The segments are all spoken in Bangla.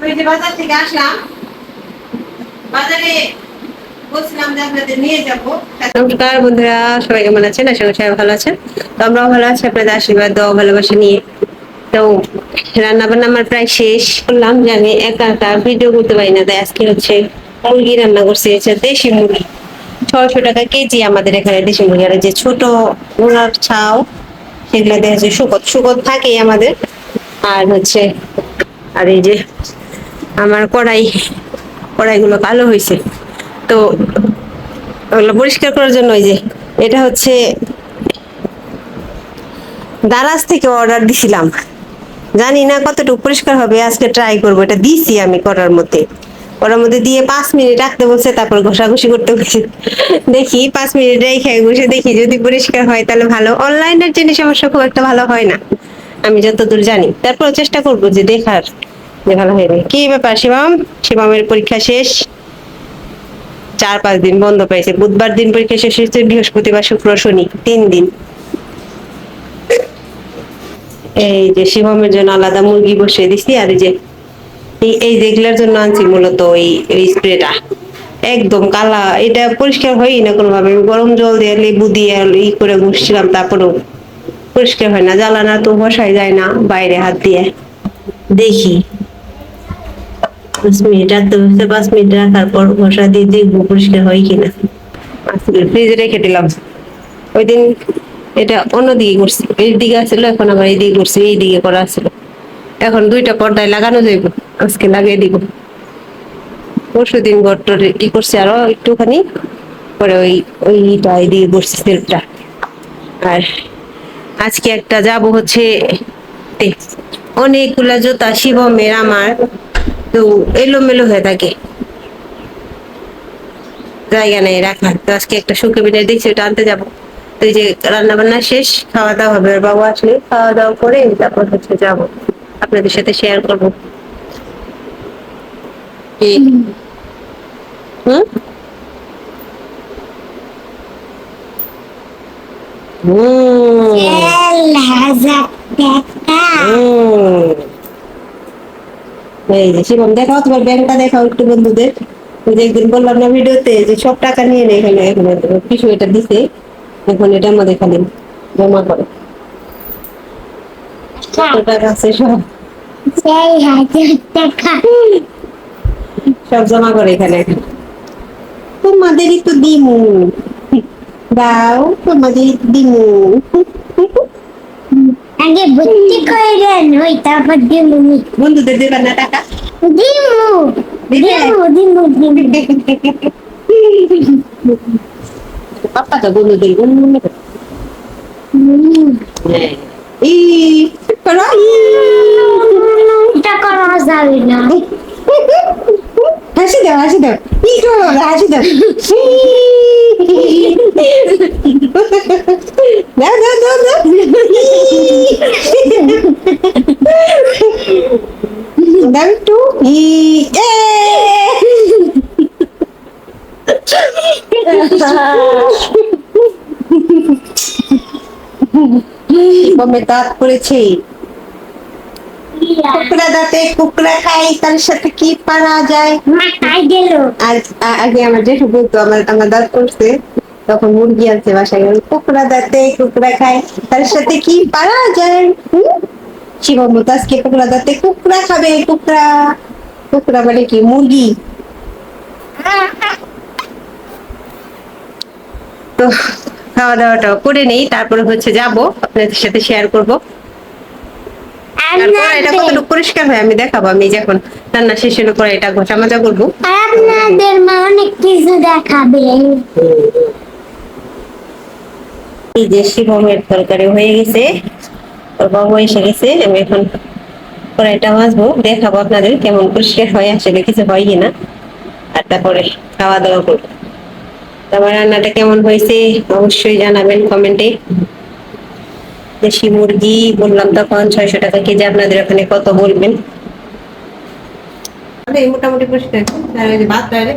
ওই যে বাজার থেকে আসলাম, বাজারে বলছিলাম যে আপনাদের নিয়ে যাবো। নমস্কার বন্ধুরা, সবাই কেমন আছেন? আশা করি সবাই ভালো আছেন। তো আমরাও ভালো আছি আপনাদের আশীর্বাদ দোয়া ভালোবাসা নিয়ে। তো রান্না বান্না আমার প্রায় শেষ। বললাম যে আমি একা একা ভিডিও করতে পারি না, তাই আজকে হচ্ছে মুরগি রান্না করছি। দেশি মুরগি 600 টাকা কেজি আমাদের এখানে দেশি মুরগি। আর যে ছোট ওনার ছাও, সেগুলো দেখা যাচ্ছে শুকত শুকত থাকে আমাদের। আর হচ্ছে, আর এই যে আমার কড়াইগুলো কালো হয়েছে, তো ওগুলো পরিষ্কার করার জন্য ওই যে এটা হচ্ছে দারাজ থেকে অর্ডার দিছিলাম। জানি না কতটুকু পরিষ্কার হবে, আজকে ট্রাই করবো। এটা দিছি আমি করার মধ্যে দিয়ে 5 মিনিট রাখতে বলছে, তারপর ঘষাঘষি করতে বলছে। দেখি 5 মিনিট রেখে বসে দেখি, যদি পরিষ্কার হয় তাহলে ভালো। অনলাইনের জিনিস অবশ্য খুব একটা ভালো হয় না আমি যতদূর জানি, তারপর চেষ্টা করবো যে দেখার যে ভালো হয়ে যায়। কি ব্যাপার শিবম? শিবমের পরীক্ষা শেষ, 4-5 দিন বন্ধ পাইছে। বুধবার দিন পরীক্ষা শেষ হয়েছে, বৃহস্পতিবার শুক্র শনি 3 দিন। এই যে শিবমের জন্য আলাদা মুরগি বসিয়ে দিছি। আর এই যে এই যেগুলার জন্য আনছি মূলত ওই স্প্রেটা একদম কালা, এটা পরিষ্কার হয়ই না কোনোভাবে। গরম জল দিয়ে লেবু দিয়ে করে ঘুষছিলাম, তারপরেও পরিষ্কার হয় না। জ্বালানা তো বসাই যায় না বাইরে হাত দিয়ে। দেখি 5 মিনিট রাখতে বসে, 5 মিনিট রাখার পর ঘষা দিয়ে দেখবো পরিষ্কার হয় কিনা। আসলে ফ্রিজে রেখে দিলাম। ওই দিন এটা অন্যদিকে করছি, এইদিকে আসছিল, এখন আবার এইদিকে করছি, এইদিকে করা ছিল। এখন 2টা পর্দায় লাগানো যাইব, আজকে লাগিয়ে দিব। পরশুদিন ঘরটর ই করছি আরো একটুখানি, পরে ওইটা এইদিকে করছি সেলফটা। আর আজকে একটা যাব হচ্ছে, অনেকগুলা জুতা শিবমের আমার, তো এলোমেলো হয়ে থাকে, জায়গা নেই রাখার। তো আজকে একটা শুকে বিনে দেখছি, ওটা আনতে যাবো। তো এই যে রান্না বান্না শেষ, খাওয়া দাওয়া হবে। বাবু আসলে খাওয়া দাওয়া করে তারপর হচ্ছে যাবো, আপনাদের সাথে শেয়ার করবো। হুম এই যে শিবম, দেখাও তোমার ব্যাংকটা, দেখাও একটু বন্ধুদের। ওই যে একদিন বললাম না ভিডিওতে যে সব টাকা নিয়ে নেই, এখানে এখানে কিছু এটা দিছে, এখন এটার মধ্যে খালি জমা করে। কত টাকা আছে সব, 4,000 টাকা সব জমা করে এখানে। তোমাদেরই তো দিমু, দাও তোমাদেরই দিমু। আগে ভর্তি করে দেন, ওই তারপর দিমু। বন্ধুদের দেবেন না টাকা? দিমু দিমু দিমু দিমু। পাপা তো বন্ধুদের এই করো, এটা করা যাবে না। হাসি দাও, হাসি দাও, ই করো, হাসি দাও। দাও দাও দাও দাও। দাও একটু। কমে দাঁত পড়েছে, কুকড়া দাঁতে কুকড়া খাই, তার সাথে কি পারা যায়। আগে আমার জেঠু বলতো, আমার দাঁত পড়ছে, তখন মুরগি আনছে বাসায়, কুকড়া দাঁতে কুকড়া খাই, তার সাথে কি পারা যায়। শিবম বলতো আজকে কুকড়া দাঁতে কুকড়া খাবে। কুকড়া, কুকড়া মানে কি? মুরগি। তো খাওয়া দাওয়াটাও করে নেই, তারপরে হচ্ছে যাব, আপনাদের সাথে শেয়ার করবো। এটা কতটুকু পরিষ্কার হয় আমি দেখাবো। আমি যখন রান্না শেষ হলে পরে এটা ঘষা মাজা করবো, আপনাদের মা অনেক কিছু দেখাবে। এই যে শিবমের তরকারি হয়ে গেছে, ওর বাবু এসে গেছে। আমি এখন কড়াইটা মাজবো, দেখাবো আপনাদের কেমন পরিষ্কার হয়, আসলে কিছু হয় কিনা। আর তারপরে খাওয়া দাওয়া করবো। তোমার রান্নাটা কেমন হয়েছে অবশ্যই জানাবেন কমেন্টে। দেশি মুরগি বললাম তখন 600 টাকা কেজি, আপনাদের ওখানে কত বলবেন। মোটামুটি পরিষ্কার ভাত রাখলে,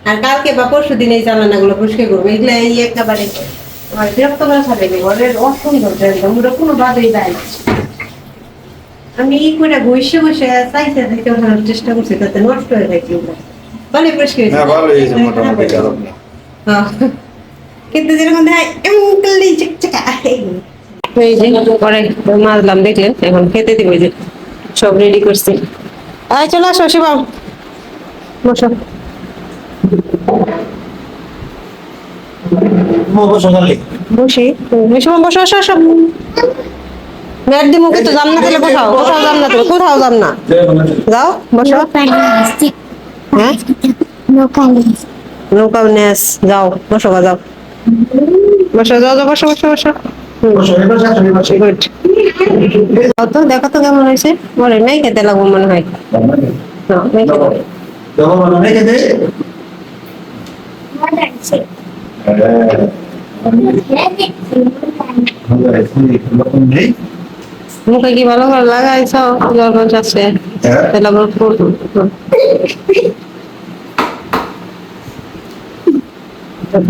আর কালকে বা পরশু দিন এই জ্বালানা গুলো পরিষ্কার করবো। এগুলো এই একেবারে আমার বিরক্ত করা থাকে, ঘরের অসুন্দর, কোনো বাদেই যায় না। আমি করে বসে বসে চাইতে থাকতে ভালো চেষ্টা করছি তাতে নষ্ট হয়ে যায় কিউটা ভালো পরিষ্কার হয়েছে। হ্যাঁ ভালো হয়েছে মোটামুটি খারাপ না। কিন্তু যেরকম দেখায় এমন করলেই চিকচিকা এই যে পরে মাজলাম দেখলেন এখন খেতে দিব যে সব রেডি করছি। আয় চলে আসো শিবম বসো। বসি শিবম বসো আসো আসো নেট দি মুখে তো যাম না তাহলে কোথাও কোথাও যাম না তাহলে কোথাও যাম না যাও বসো। হ্যাঁ নৌকা নেস যাও বসো যাও বসো যাও যাও বসো বসো বসো গুড তো দেখো তো কেমন হয়েছে বলে নাই খেতে লাগবো মনে হয় মুখে কি ভালো করে লাগাইছ জল যাচ্ছে তাহলে আবার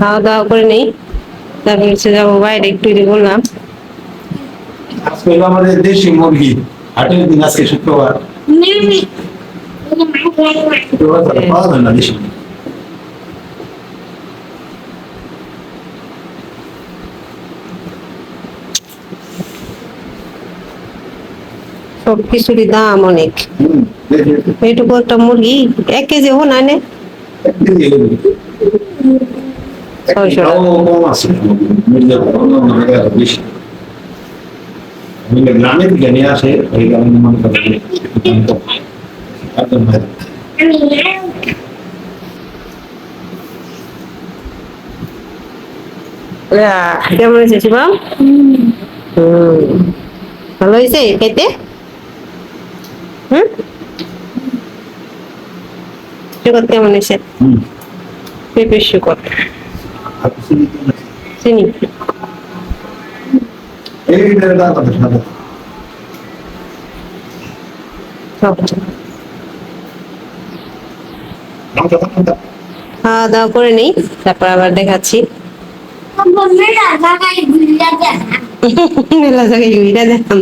খাওয়া দাওয়া করে নেই তারপর হচ্ছে যাবো বাইরে একটু বললাম আজকে আমাদের দেশি মুরগি হাটের দিন আজকে শুক্রবার পাওয়া যায় না দেশি সব কিছুরই দাম অনেক এইটুকু একটা মুরগি 1 কেজি হো না নে 600 গ্রামে থেকে নিয়ে আসে ওই গ্রামে মনে করেন কেমন হয়েছে শিবম ভালো হয়েছে খেতে শুকর কেমন হয়েছে পেঁপের শুকর চিনি খাওয়া দাওয়া করে নেই তারপর আবার দেখাচ্ছি মেলা জায়গায় ঘুরে দেখাম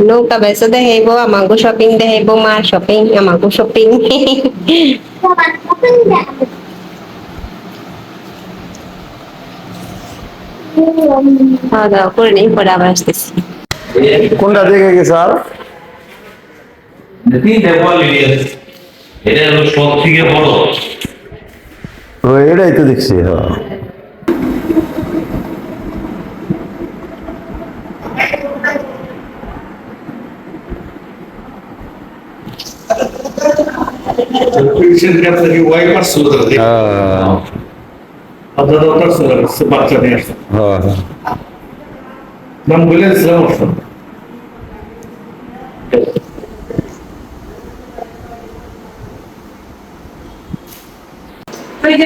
নৌকা বেসে দেখাইবো আমাকে শপিং দেখাইবো মা শপিং আমাকে শপিং খাওয়া দাওয়া করে নেই পরে আবার আসতেছি কোনটা দেখে গেছে আর এটা হলো সব থেকে বড় এটাই তো দেখছি হ্যাঁ বাচ্চা নিয়ে আসছে নাম বলে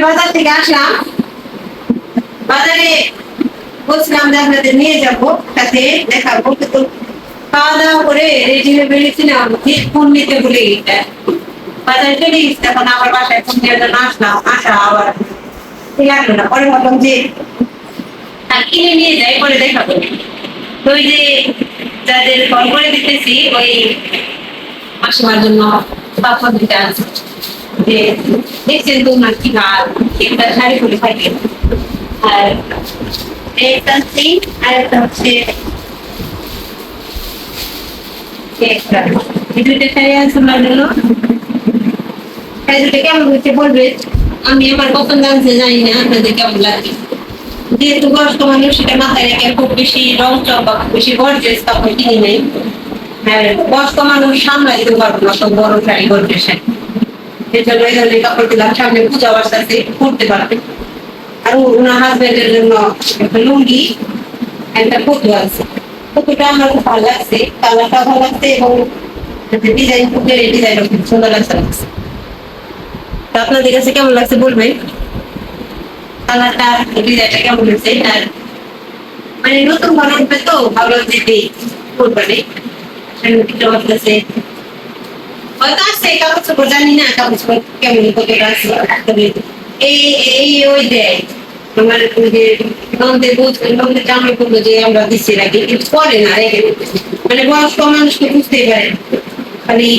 বাজার থেকে আসলাম বাজারে বলছিলাম যে আপনাদের নিয়ে যাবো সাথে দেখাবো কিন্তু খাওয়া দাওয়া করে রেডি হয়ে বেরিয়েছিলাম ফোন নিতে ভুলে গেছে বাজারে চলে গেছি তখন আমার বাসায় ফোন দেওয়ার জন্য আসলাম আসা আবার লাগলো না পরে ভাবলাম যে কিনে নিয়ে যাই পরে দেখাবো তো ওই যে যাদের ফোন করে দিতেছি ওই মাসিমার জন্য পাপড় দিতে আছে যে দেখছেন তো না কি ভাব একটা শাড়ি পরে থাকে আর একটা সিং আর একটা হচ্ছে দুইটা শাড়ি আছে আমার জন্য শাড়ি দুটো কেমন হচ্ছে বলবে আমি আমার পছন্দ আছে জানি না আপনাদের কেমন লাগে যেহেতু বয়স্ক মানুষ সেটা মাথায় রেখে খুব বেশি রং চম্পা খুব বেশি গর্জেস কাপড় কিনি নেই আর বয়স্ক মানুষ সামলাইতে পারবো না সব বড় শাড়ি গর্জেস এই জন্য এই ধরনের কাপড় দিলাম সামনে পূজা বাসাতে পড়তে পারবে আর ওনার হাজবেন্ডের জন্য একটা লুঙ্গি একটা ফটো আছে ফটোটা আমার খুব ভালো লাগছে কালারটা ভালো লাগছে এবং ডিজাইন ফুটের ডিজাইন খুব সুন্দর লাগছে আপনাদের কাছে কেমন লাগছে বলবেন কালারটা ডিজাইনটা কেমন হয়েছে আর মানে নতুন বানাবে তো ভালো যেতে করবে আছে হয়তো আছে কাগজ জানি না কাগজ কেমন কতটা আছে এই এই ওই দেয় আমার ওই যে নন্দের জামাই বললো যে আমরা দিচ্ছি নাকি, কিন্তু করে না, রেখে দিতে। মানে বয়স্ক মানুষকে বুঝতেই পারে, খালি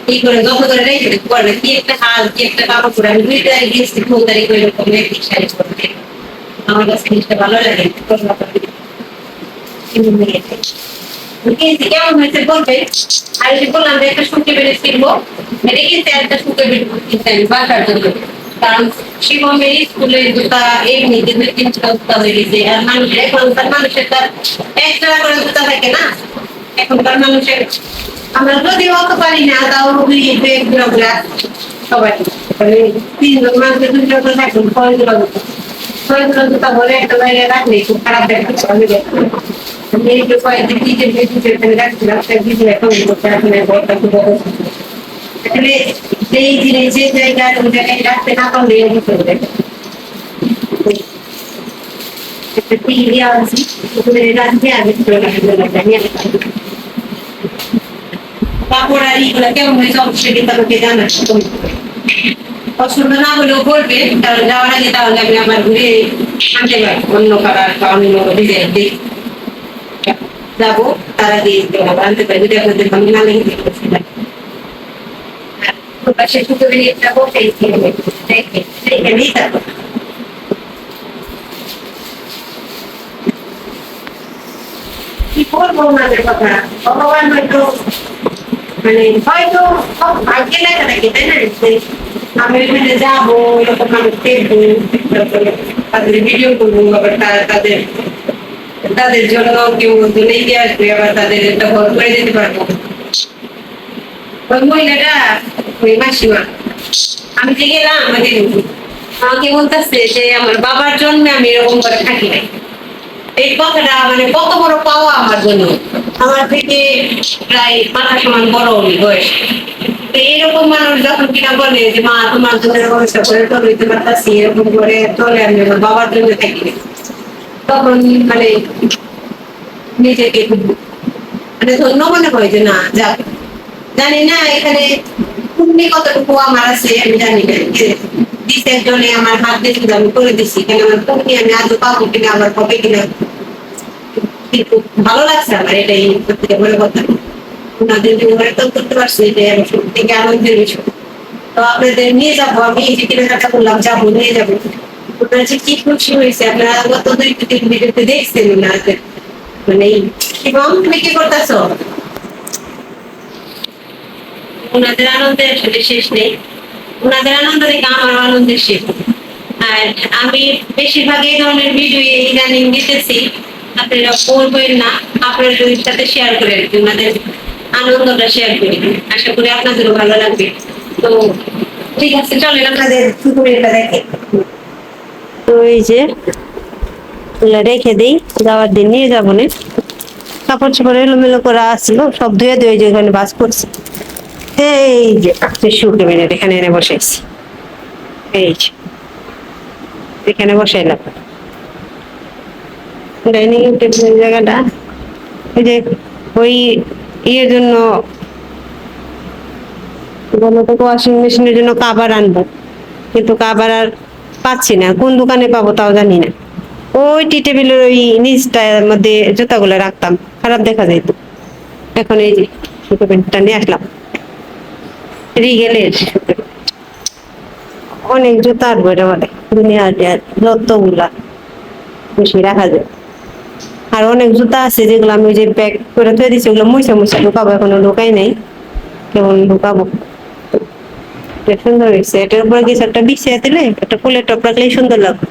কি করে যত করে রেখে দিতে পারে, কি একটা হাল, কি একটা কাপড় পরে আমি দুইটাই গিয়েছি 15 তারিখ ওই রকম একই শাড়ি পরতে। আমার কাছে জিনিসটা ভালো লাগে, কেমন হয়েছে বলবে। আর এই যে বললাম যে একটা শুকে বেড়ে কিনবো, এটা কিন্তু একটা শুকে বেড়ে কিনতে আমি বাসার জন্য, কারণ শিবমের স্কুলের জুতা এমনিতে 2-3টা জুতা হয়ে গেছে। আর মানুষ এখনকার মানুষের তার একটা করে জুতা থাকে না, এখনকার মানুষের। আমরা যদি অত পারি না, তাও সবাই মানে 3 জন মানুষের 2 জন থাকুন, 6 জোড়া জুতা, 6 জোড়া জুতা বলে একটা জায়গায় রাখলে খুব খারাপ দেখাচ্ছে। আমি এই যে কয়েকদিন কিচেন রাখছিলাম, একটা ভিডিও এখন করতে আসলে বড়টা খুব আসলে সেই জিনিস যে জায়গায় ওই জায়গায় রাখতে না পারলে হতে হবে। একটা টিভি দেওয়া আছে, ওখানে রাখতে আগে কাপড় আর এইগুলো কেমন হয়েছে অবশ্যই কিন্তু আমাকে জানাচ্ছি। পছন্দ না হলেও বলবে, কারণ যাওয়ার আগে তাহলে আমি আমার ঘুরে আনতে পারবো অন্য কালার বা অন্য ডিজাইন দিয়ে যাবো, তার আগে আনতে পারি যদি আপনাদের আমি না লেগে দেখেছিলাম। পাশে শুধু বেরিয়ে যাবো, এখানেই যাবো। কি করবো ওনাদের কথা, ভগবান হয়তো মানে হয়তো সব ভাগ্যে লেখা থাকে, তাই না? আমি ওখানে যাবো, এরকম মানুষ দেখবো, তাদের ভিডিও করবো, আবার তাদের তাদের জন্য কেউ লেগে আসবে, আবার তাদের একটা ঘর করে দিতে পারবো। ওই মহিলাটা, ওই মাসিমা, আমি যে গেলাম আমাকে বলতেছে যে আমার বাবার জন্য আমি এরকম করে থাকি নাই। এই কথাটা মানে কত বড় পাওয়া আমার জন্য, আমার থেকে প্রায় মাথা সমান বড় উনি বয়স। তো এরকম মানুষ যখন কিনা বলে যে মা তোমার জন্য ব্যবস্থা করে তো হইতে পারতাছি, এরকম করে চলে আমি আমার বাবার জন্য থাকি নাই, তখন মানে নিজেকে মানে ধন্য মনে হয় যে না যাক। জানি না এখানে পুণ্যি কতটুকু আমার আছে আমি জানি না, দিতের জন্য আমার হাত দিয়ে আমি করে দিচ্ছি, কেন আমার পুণ্যি আমি আজও পাবো কিনা, আমার কবে কিনা। কিন্তু ভালো লাগছে আমার, এটাই সবথেকে বড় কথা। ওনাদের তো করতে পারছি, এটাই আমি সব থেকে আনন্দের বিষয়। তো আপনাদের নিয়ে যাবো, আমি এই যে কেনাকাটা করলাম যাবো, নিয়ে যাবো। ওনারা যে কি খুশি হয়েছে, আপনারা গত 2-3 ভিডিওতে দেখছেন ওনাদের মানে। এবং তুমি কি করতেছো? ওনাদের আনন্দের আসলে শেষ নেই, ওনাদের আনন্দ দেখে আমার আনন্দের শেষ। আর আমি বেশিরভাগ এই ধরনের ভিডিও ইদানিং দিতেছি, আপনারা বলবেন না, আপনারা যদি সাথে শেয়ার করে আর কি, ওনাদের আনন্দটা শেয়ার করি, আশা করি আপনাদেরও ভালো লাগবে। তো ঠিক আছে, চলেন আপনাদের সুকুমারিটা দেখে। তো এই যে রেখে দিই, যাওয়ার দিন নিয়ে যাবো না। কাপড় চোপড় এলোমেলো করা আসলো, সব ধুয়ে ধুয়ে যে ওখানে বাস করছে। এই যে শুকে মিনিট এখানে এনে বসাইছি, এই যে এখানে বসাইলাম ডাইনিং টেবিলের জায়গাটা। ওই যে ওই ইয়ের জন্য ওয়াশিং মেশিনের জন্য কাভার আনবো, কিন্তু কাভার আর পাচ্ছি না, কোন দোকানে পাবো তাও জানি না। ওই টি টেবিলের ওই নিচটার মধ্যে জুতাগুলো রাখতাম, খারাপ দেখা যেত। এখন এই যে শুকে প্যান্টটা নিয়ে আসলাম, রিগেলের অনেক জুতা আর বইটা বলে দুনিয়ার যতগুলা বেশি রাখা যায়। আর অনেক জুতা আছে যেগুলো আমি ওই যে প্যাক করে থয়ে দিচ্ছি, ওগুলো মুছে মুছে ঢুকাবো, এখনো ঢুকাই নাই, কেমন ঢুকাবো। সুন্দর হয়েছে, এটার উপরে কিছু একটা বিছিয়ে দিলে, একটা ফুলের টপ রাখলেই সুন্দর লাগবে।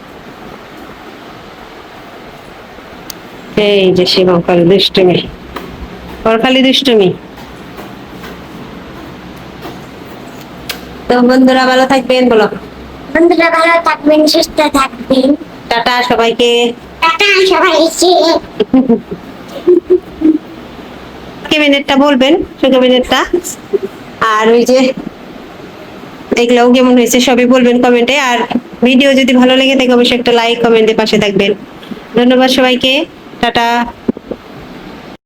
এই যে শিবঙ্কাল দুষ্টুমি, ওর খালি দুষ্টুমি। তো বন্ধুরা ভালো থাকবেন, বলো বন্ধুরা ভালো থাকবেন, সুস্থ থাকবেন। টাটা সবাইকে। টাটা সবাইকে। মিনিটটা বলবেন, মিনিটটা। আর ওই যে এগুলোও কেমন হয়েছে সবই বলবেন কমেন্টে। আর ভিডিও যদি ভালো লেগে থাকে অবশ্যই একটা লাইক কমেন্টে পাশে থাকবেন। ধন্যবাদ সবাইকে, টাটা।